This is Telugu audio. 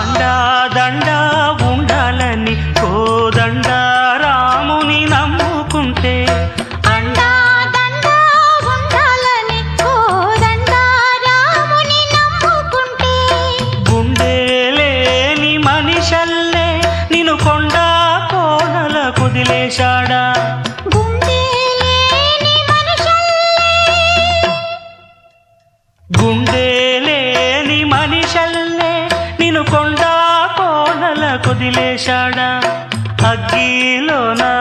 అండా దండా ఉండాలని కోదండ రాముని నమ్ముకుంటే అండా దండా ఉండాలని కోదండ రాముని నమ్ముకుంటే గుండె లేని మనిషల్లే నిన్ను కొండా కోనల కుదిలేశాడా గుండె లేని మనిషల్లే నిన్ను కొండా కోనల కుదిలేశాడా అగ్గిలోనా